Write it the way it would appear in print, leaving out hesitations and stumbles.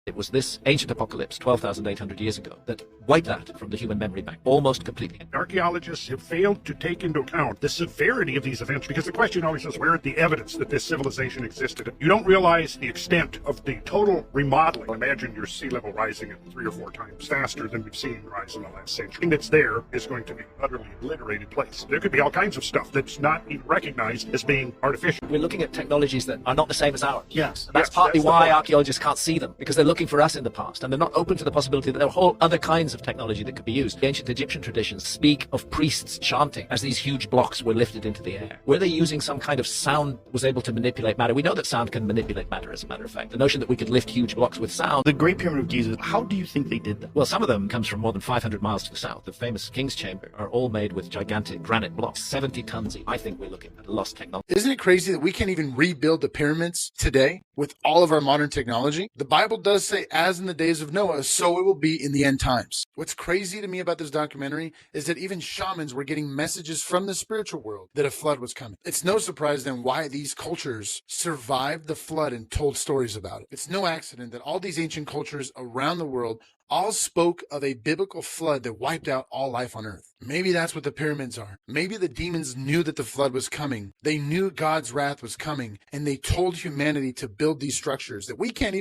It was this ancient apocalypse 12,800 years ago that wiped that from the human memory bank almost completely. Archaeologists have failed to take into account the severity of these events because the question always is, where is the evidence that this civilization existed? You don't realize the extent of the total remodeling. Imagine your sea level rising at 3 or 4 times faster than we've seen rise in the last century. Everything that's there is going to be utterly obliterated place. There could be all kinds of stuff that's not even recognized as being artificial. We're looking at technologies that are not the same as ours. Yes. And that's partly why archaeologists can't see them, because they're looking for us in the past, and they're not open to the possibility that there are whole other kinds of technology that could be used. The ancient Egyptian traditions speak of priests chanting as these huge blocks were lifted into the air. Were they using some kind of sound was able to manipulate matter? We know that sound can manipulate matter, as a matter of fact. The notion that we could lift huge blocks with sound. The Great Pyramid of Giza, how do you think they did that? Well, some of them comes from more than 500 miles to the south. The famous King's Chamber are all made with gigantic granite blocks, 70 tons each. I think we're looking at a lost technology. Isn't it crazy that we can't even rebuild the pyramids today with all of our modern technology? The Bible does say, as in the days of Noah, so it will be in the end times. What's crazy to me about this documentary is that even shamans were getting messages from the spiritual world that a flood was coming. It's no surprise then why these cultures survived the flood and told stories about it. It's no accident that all these ancient cultures around the world all spoke of a biblical flood that wiped out all life on earth. Maybe that's what the pyramids are. Maybe the demons knew that the flood was coming. They knew God's wrath was coming, and they told humanity to build these structures that we can't even